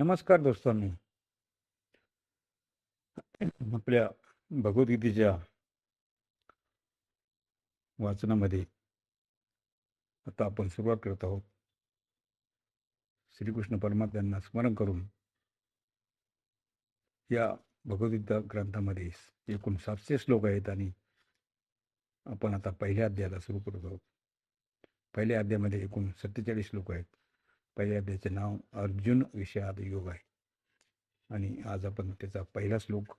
नमस्कार दोस्तांनो. आपल्या भगवद्गीतेच्या वाचनामध्ये आता आपण सुरुवात करत आहोत. श्रीकृष्ण परमात्म्यांना स्मरण करून या भगवद्गीता ग्रंथामध्ये एकूण 700 श्लोक आहेत आणि आपण आता पहिल्या अध्यायाला सुरू करत आहोत. पहिल्या अध्यायामध्ये एकूण 47 श्लोक आहेत. पहिल्या अध्यायाचे नाव अर्जुन विषाद योग आहे आणि आज आपण त्याचा पहिला श्लोक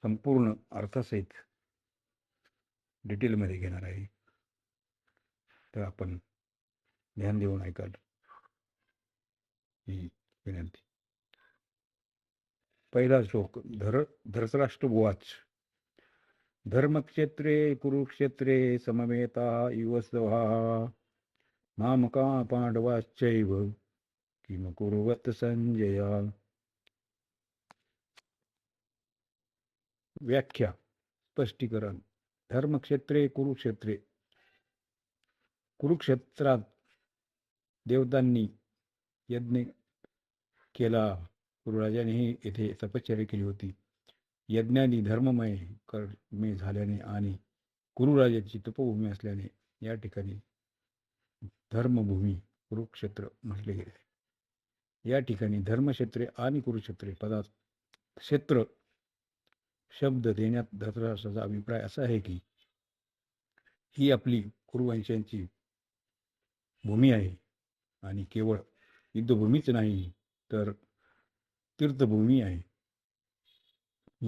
संपूर्ण अर्थासहित डिटेलमध्ये घेणार आहे. तर आपण ध्यान देऊन ऐकाल ही विनंती. पहिला श्लोक. धृतराष्ट्र उवाच. धर्मक्षेत्रे कुरुक्षेत्रे समवेता युवस्वहा मामका पांडवाश्चैव किम कुर्वत संजय. व्याख्या स्पष्टीकरण. धर्मक्षेत्रे कुरुक्षेत्रे. कुरुक्षेत्रात देवतांनी यज्ञ केला. कुरुराजानेही येथे तपश्चर्या केली होती. यज्ञानी धर्ममय कर्मे झाल्याने आणि कुरुराजाची तपोभूमी असल्याने या ठिकाणी धर्मभूमी कुरुक्षेत्र म्हटले गेले. या ठिकाणी धर्मक्षेत्रे आणि कुरुक्षेत्रे पदात क्षेत्र शब्द देण्यात धृतराष्ट्राचा अभिप्राय असा आहे की ही आपली कुरुवंशांची भूमी आहे आणि केवळ युद्धभूमीच नाही तर तीर्थभूमी आहे.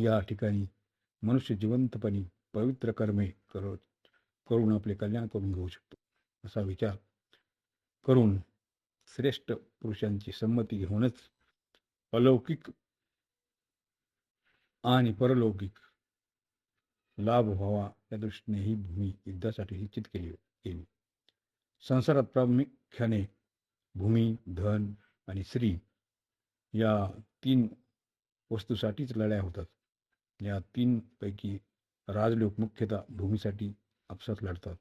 या ठिकाणी मनुष्य जिवंतपणे पवित्र कर्मे करून आपले कल्याण करून घेऊ शकतो असा विचार करून श्रेष्ठ पुरुषांची संमती घेऊनच अलौकिक आणि परलौकिक लाभ व्हावा या दृष्टीने ही भूमी युद्धासाठी निश्चित केली. संसारात प्रामुख्याने भूमी, धन आणि स्त्री या 3 वस्तूसाठीच लढाया होतात. या 3 पैकी राजलोक मुख्यतः भूमीसाठी आपसात लढतात.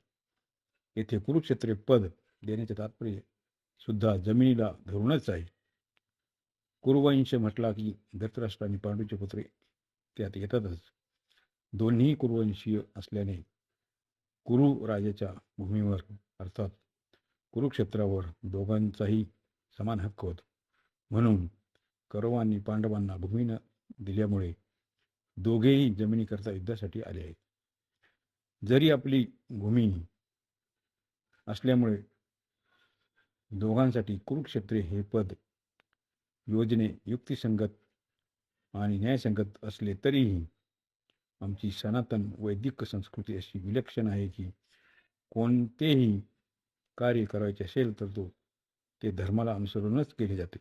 येथे कुरुक्षेत्रे पद देण्याचे तात्पर्य सुद्धा जमिनीला धरूनच आहे. कुरुवंश म्हटला की धृतराष्ट्र आणि पांडूचे पुत्रे त्यात येतातच. दोन्ही कुरुवंशीय असल्याने कुरु राजाच्या भूमीवर अर्थात कुरुक्षेत्रावर दोघांचाही समान हक्क होता. म्हणून कौरवांनी पांडवांना भूमी न दिल्यामुळे दोघेही जमिनीकरता युद्धासाठी आले आहेत. जरी आपली भूमी असल्यामुळे दोघांसाठी कुरुक्षेत्रे हे पद योजने युक्तिसंगत आणि न्यायसंगत असले तरीही आमची सनातन वैदिक संस्कृती अशी विलक्षण आहे की कोणतेही कार्य करायचे असेल तर ते धर्माला अनुसरूनच केले जाते.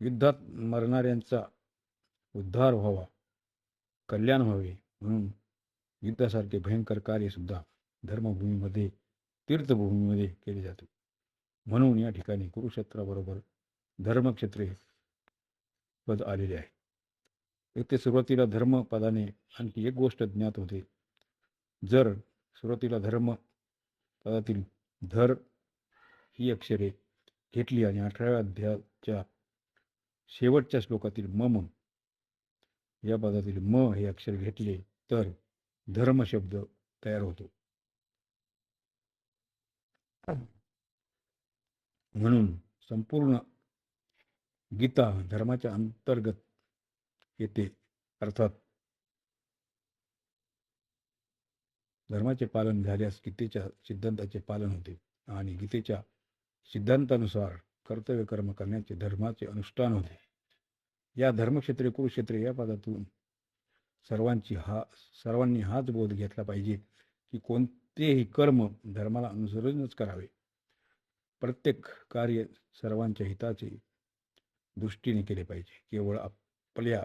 युद्धात मरणाऱ्यांचा उद्धार व्हावा, कल्याण व्हावे म्हणून युद्धासारखे भयंकर कार्य सुद्धा धर्मभूमीमध्ये तीर्थभूमीमध्ये केले जाते. म्हणून या ठिकाणी कुरुक्षेत्राबरोबर धर्मक्षेत्रे पद आलेले आहे. इथे सुरुवातीला धर्म पदाने आणखी एक गोष्ट ज्ञात होते. जर सुरुवातीला धर्म पदातील धर ही अक्षरे घेतली आणि 18व्या अध्यायाच्या शेवटच्या श्लोकातील मम या पदातील म हे अक्षर घेतले तर धर्म शब्द तयार होतो. म्हणून संपूर्ण गीता धर्माच्या अंतर्गत येते. अर्थात धर्माचे पालन झाल्यास गीतेच्या सिद्धांताचे पालन होते आणि गीतेच्या सिद्धांतानुसार कर्तव्य कर्म करण्याचे धर्माचे अनुष्ठान होते. या धर्मक्षेत्रे कुरुक्षेत्रे या पदातून सर्वांनी हाच बोध घेतला पाहिजे की कोणतेही कर्म धर्माला अनुसरूनच करावे. प्रत्येक कार्य सर्वांच्या हिताचे दृष्टीने केले पाहिजे. केवळ आपल्या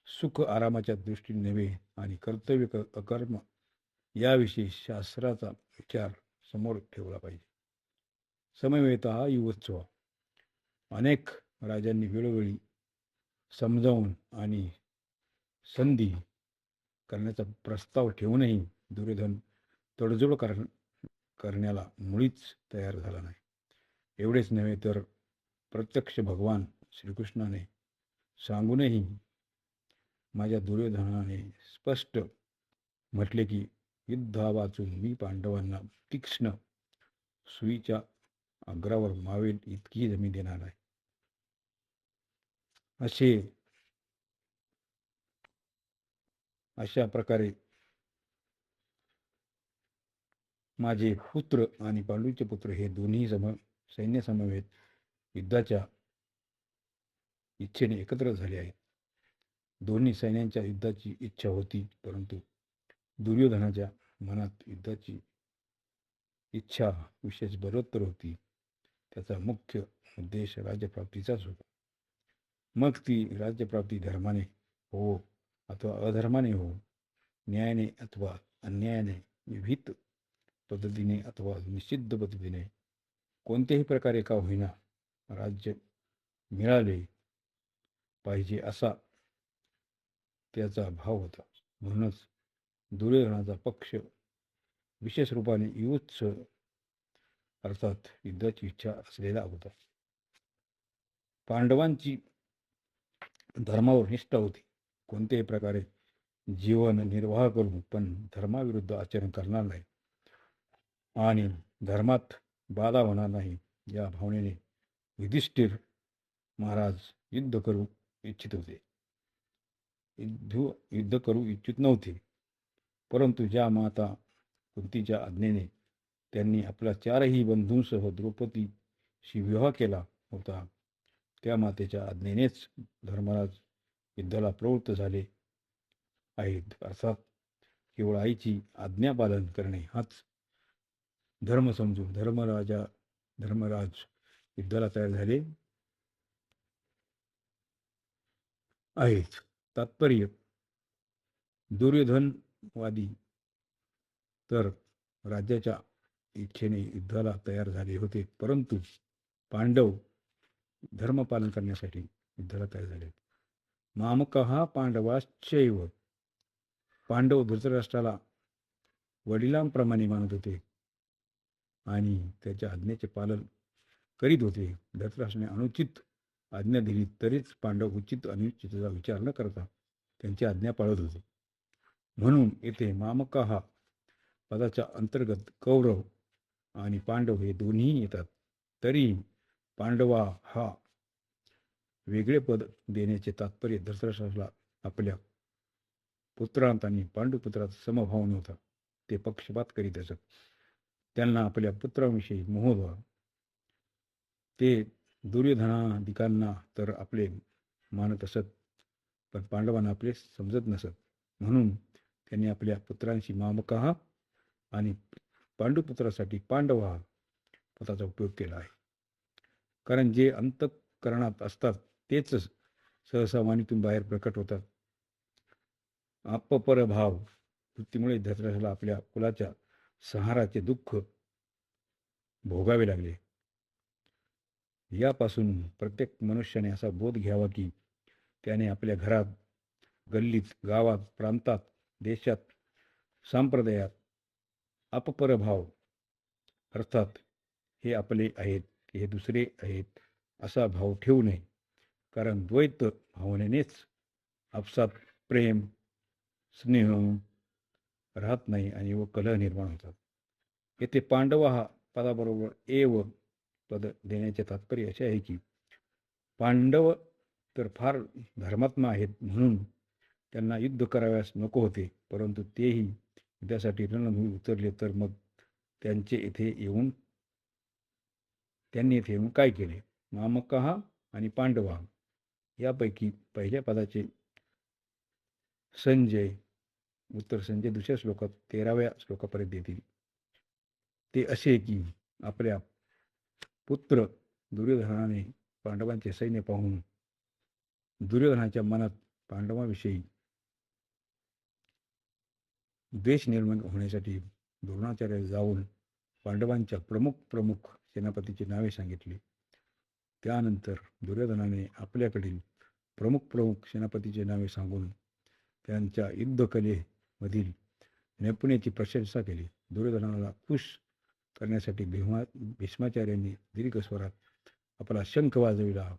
सुख आरामाच्या दृष्टीने नव्हे आणि कर्तव्य अकर्म याविषयी शास्त्राचा विचार समोर ठेवला पाहिजे. समवेता युवत्सव. अनेक राजांनी वेळोवेळी समजावून आणि संधी करण्याचा प्रस्ताव ठेवूनही दुर्योधन तडजोड करण्याला मुळीच तयार झाला नाही. एवढेच नव्हे तर प्रत्यक्ष भगवान श्रीकृष्णाने सांगूनही माझ्या दुर्योधनाने स्पष्ट म्हटले की युद्धा वाचून मी पांडवांना तीक्ष्ण सुईच्या अग्रावर मावेल इतकी जमीन देणार आहे. अशा प्रकारे माझे पुत्र आणि पांडूचे पुत्र हे दोन्ही सैन्य समवेत युद्धाच्या इच्छेने एकत्र झाले आहेत. दोन्ही सैन्यांच्या युद्धाची इच्छा होती, परंतु दुर्योधनाच्या मनात युद्धाची इच्छा विशेष बरोत्तर होती. त्याचा मुख्य उद्देश राज्यप्राप्तीचाच होता. मग ती राज्यप्राप्ती धर्माने हो अथवा अधर्माने हो, न्यायाने अथवा अन्यायाने, विहित पद्धतीने अथवा निषिद्ध पद्धतीने, कोणत्याही प्रकारे का होईना राज्य मिळाले पाहिजे असा त्याचा भाव होता. म्हणूनच दुर्योधनाचा पक्ष विशेष रूपाने युत्स अर्थात युद्धाची इच्छा असलेला होता. पांडवांची धर्मावर निष्ठा होती. कोणत्याही प्रकारे जीवन निर्वाह करून पण धर्माविरुद्ध आचरण करणार नाही आणि धर्मात बाधा होणार नाही या भावनेने युधिष्ठिर महाराज युद्ध करू इच्छित होते. युद्ध करू इच्छित नव्हते, परंतु ज्या माता कुंतीच्या आज्ञेने त्यांनी आपल्या चारही बंधूंसह द्रौपदीशी विवाह केला होता, त्या मातेच्या आज्ञेनेच धर्मराज युद्धाला प्रवृत्त झाले आहेत. अर्थात केवळ आईची आज्ञा पालन करणे हाच धर्म समजून धर्मराज युद्धाला तयार झाले आहेत. तात्पर्य, दुर्योधनवादी तर राज्याच्या इच्छेने युद्धाला तयार झाले होते, परंतु पांडव धर्मपालन करण्यासाठी युद्धाला तयार झाले. मामकः पांडवाश्चैव, पांडव धृतराष्ट्राला वडिलांप्रमाणे मानत होते आणि त्याच्या आज्ञेचे पालन करीत होते. धृतराष्ट्राने अनुचित आज्ञा दिली तरीच पांडव उचित अनुचितचा विचार न करता त्यांची आज्ञा पाळत होते. म्हणून येथे मामकः पदाच्या अंतर्गत कौरव आणि पांडव हे दोन्ही येतात. तरी पांडवा हा वेगळे पद देण्याचे तात्पर्य धृतराष्ट्राला आपल्या पुत्रांत आणि पांडुपुत्रात समभाव नव्हता. ते पक्षपात करीत असत. त्यांना आपल्या पुत्रांविषयी मोह होता. ते दुर्योधनादिकांना तर आपले मानत असत, पण पांडवांना आपले समजत नसत. म्हणून त्यांनी आपल्या पुत्रांशी मामकः आणि पांडुपुत्रासाठी पांडव हा पदाचा उपयोग केला आहे. कारण जे अंतःकरणात असतात तेच सहसा वाणीतून बाहेर प्रकट होतात. अपरभाव वृत्तीमुळे धृतराष्ट्राला आपल्या कुलाच्या संहाराचे दुःख भोगावे लागले. यापासून प्रत्येक मनुष्याने असा बोध घ्यावा की त्याने आपल्या घरात, गल्लीत, गावात, प्रांतात, देशात, संप्रदायात अपरभाव अर्थात हे आपले आहेत, हे दुसरे आहेत असा भाव ठेवू नये. कारण द्वैत भावनेनेच आपसात प्रेम, स्नेह राहत नाही आणि व कलह निर्माण होतात. येथे पांडव हा पदाबरोबर एव पद देण्याचे तात्पर्य असे आहे की पांडव तर फार धर्मात्मा आहेत, म्हणून त्यांना युद्ध कराव्यास नको होते, परंतु तेही युद्धासाठी रणभूमीत उतरले तर मग त्यांनी येथे येऊन काय केले? मामकः आणि पांडवा यापैकी पहिल्या पदाचे उत्तर संजय दुसऱ्या श्लोकात 13व्या श्लोकापर्यंत येतील. ते असे की आपल्या पुत्र दुर्योधनाने पांडवांचे सैन्य पाहून दुर्योधनाच्या मनात पांडवांविषयी द्वेष निर्माण होण्यासाठी द्रोणाचार्य जाऊन पांडवांच्या प्रमुख सेनापतीची नावे सांगितली. त्यानंतर दुर्योधनाने आपल्याकडील प्रमुख सेनापतीची नावे सांगून त्यांच्या युद्धकलेमधील नैपुण्याची प्रशंसा केली. दुर्योधनाला खुश करण्यासाठी भीष्माचार्यांनी दीर्घ स्वरात आपला शंख वाजविला.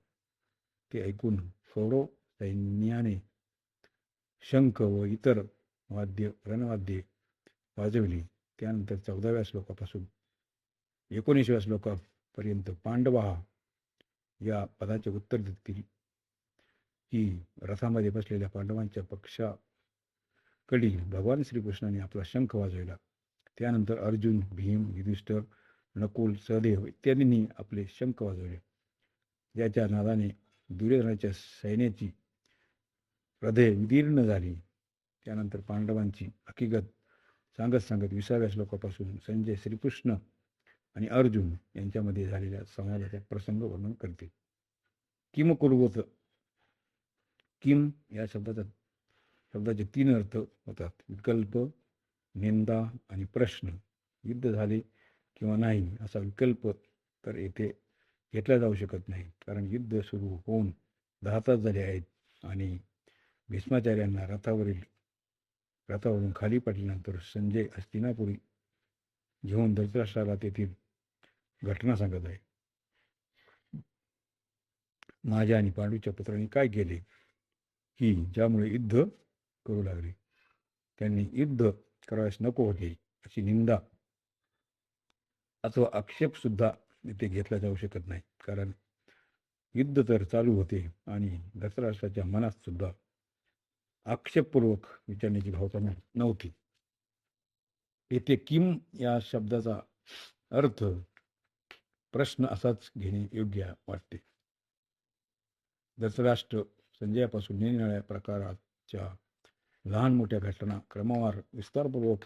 ते ऐकून कौरव सैन्याने शंख व इतर रणवाद्ये वाजविली. त्यानंतर 14व्या श्लोकापासून 19व्या श्लोकापर्यंत पांडवा या पदाचे उत्तर देतील की रथामध्ये बसलेल्या पांडवांच्या पक्षाकडील भगवान श्रीकृष्णाने आपला शंख वाजविला. त्यानंतर अर्जुन, भीम, युधिष्ठिर, नकुल, सहदेव इत्यादींनी आपले शंख वाजवले. ज्याच्या नादाने दुर्योधनाच्या सैन्याची हृदय विदीर्ण झाली. त्यानंतर पांडवांची हकीकत सांगत 20व्या श्लोकापासून संजय श्रीकृष्ण आणि अर्जुन यांच्यामध्ये झालेल्या संवादाचा प्रसंग वर्णन करते. किम कुर्वत. किम या शब्दाचे 3 अर्थ होतात: विकल्प, निंदा आणि प्रश्न. युद्ध झाले किंवा नाही असा विकल्प तर येथे घेतला जाऊ शकत नाही, कारण युद्ध सुरू होऊन 10 तास झाले आहेत आणि भीष्माचार्यांना रथावरून खाली पडल्यानंतर संजय हस्तिनापुरी घेऊन धृतराष्ट्राला तेथील घटना सांगत आहे. माझ्या आणि पांडूच्या पुत्रांनी काय केले की ज्यामुळे युद्ध करू लागले. त्यांनी युद्ध करावयास नको होते अशी निंदा अथवा आक्षेप सुद्धा इथे घेतला जाऊ शकत नाही, कारण युद्ध तर चालू होते आणि धृतराष्ट्राच्या मनात सुद्धा आक्षेपपूर्वक विचारण्याची भावना नव्हती. येथे किम या शब्दाचा अर्थ प्रश्न असाच घेणे योग्य वाटते. धृतराष्ट्र संजयापासून निरनिराळ्या प्रकारच्या लहान मोठ्या घटना क्रमवार विस्तारपूर्वक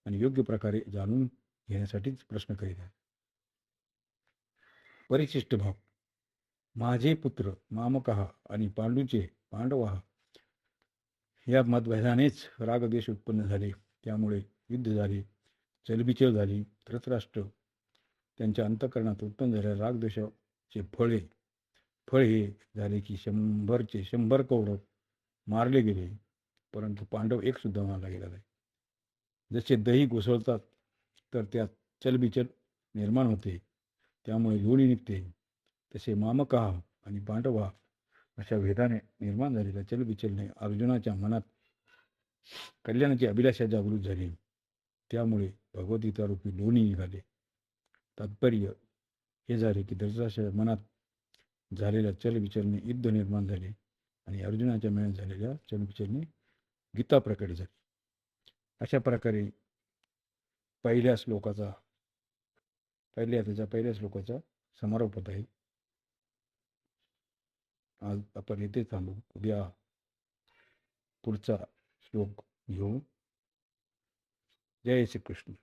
आणि योग्य प्रकारे जाणून घेण्यासाठीच प्रश्न करीत आहे. परिशिष्ट भाव. माझे पुत्र मामकः आणि पांडूचे पांडवः या मतभेदानेच रागद्वेष उत्पन्न झाले. त्यामुळे युद्ध झाले, चलबिचल झाली. धृतराष्ट्र त्यांच्या अंतःकरणात उत्पन्न झालेल्या रागद्वेषाचे फळ हे झाले की 100 कौरव मारले गेले, परंतु पांडव एक सुद्धा मारला गेला नाही. जसे दही घुसळतात तर त्यात चलबिचल निर्माण होते, त्यामुळे लोणी निघते, तसे मामकः आणि पांडवा अशा भेदाने निर्माण झालेल्या चलबिचलने अर्जुनाच्या मनात कल्याणाची अभिलाषा जागृत झाली. त्यामुळे भगवद्गीता रूपी लोणी निघाले. तात्पर्य हे झाले की धृतराष्ट्राच्या मनात झालेल्या चलबिचलने युद्ध निर्माण झाले आणि अर्जुनाच्या मनात झालेल्या चलबिचलने गीता प्रकट झाली. अशा प्रकारे पहिल्या श्लोकाचा समारोप होत आहे. आज आपण येथे थांबू. उद्या पुढचा श्लोक घेऊ. जय श्रीकृष्ण.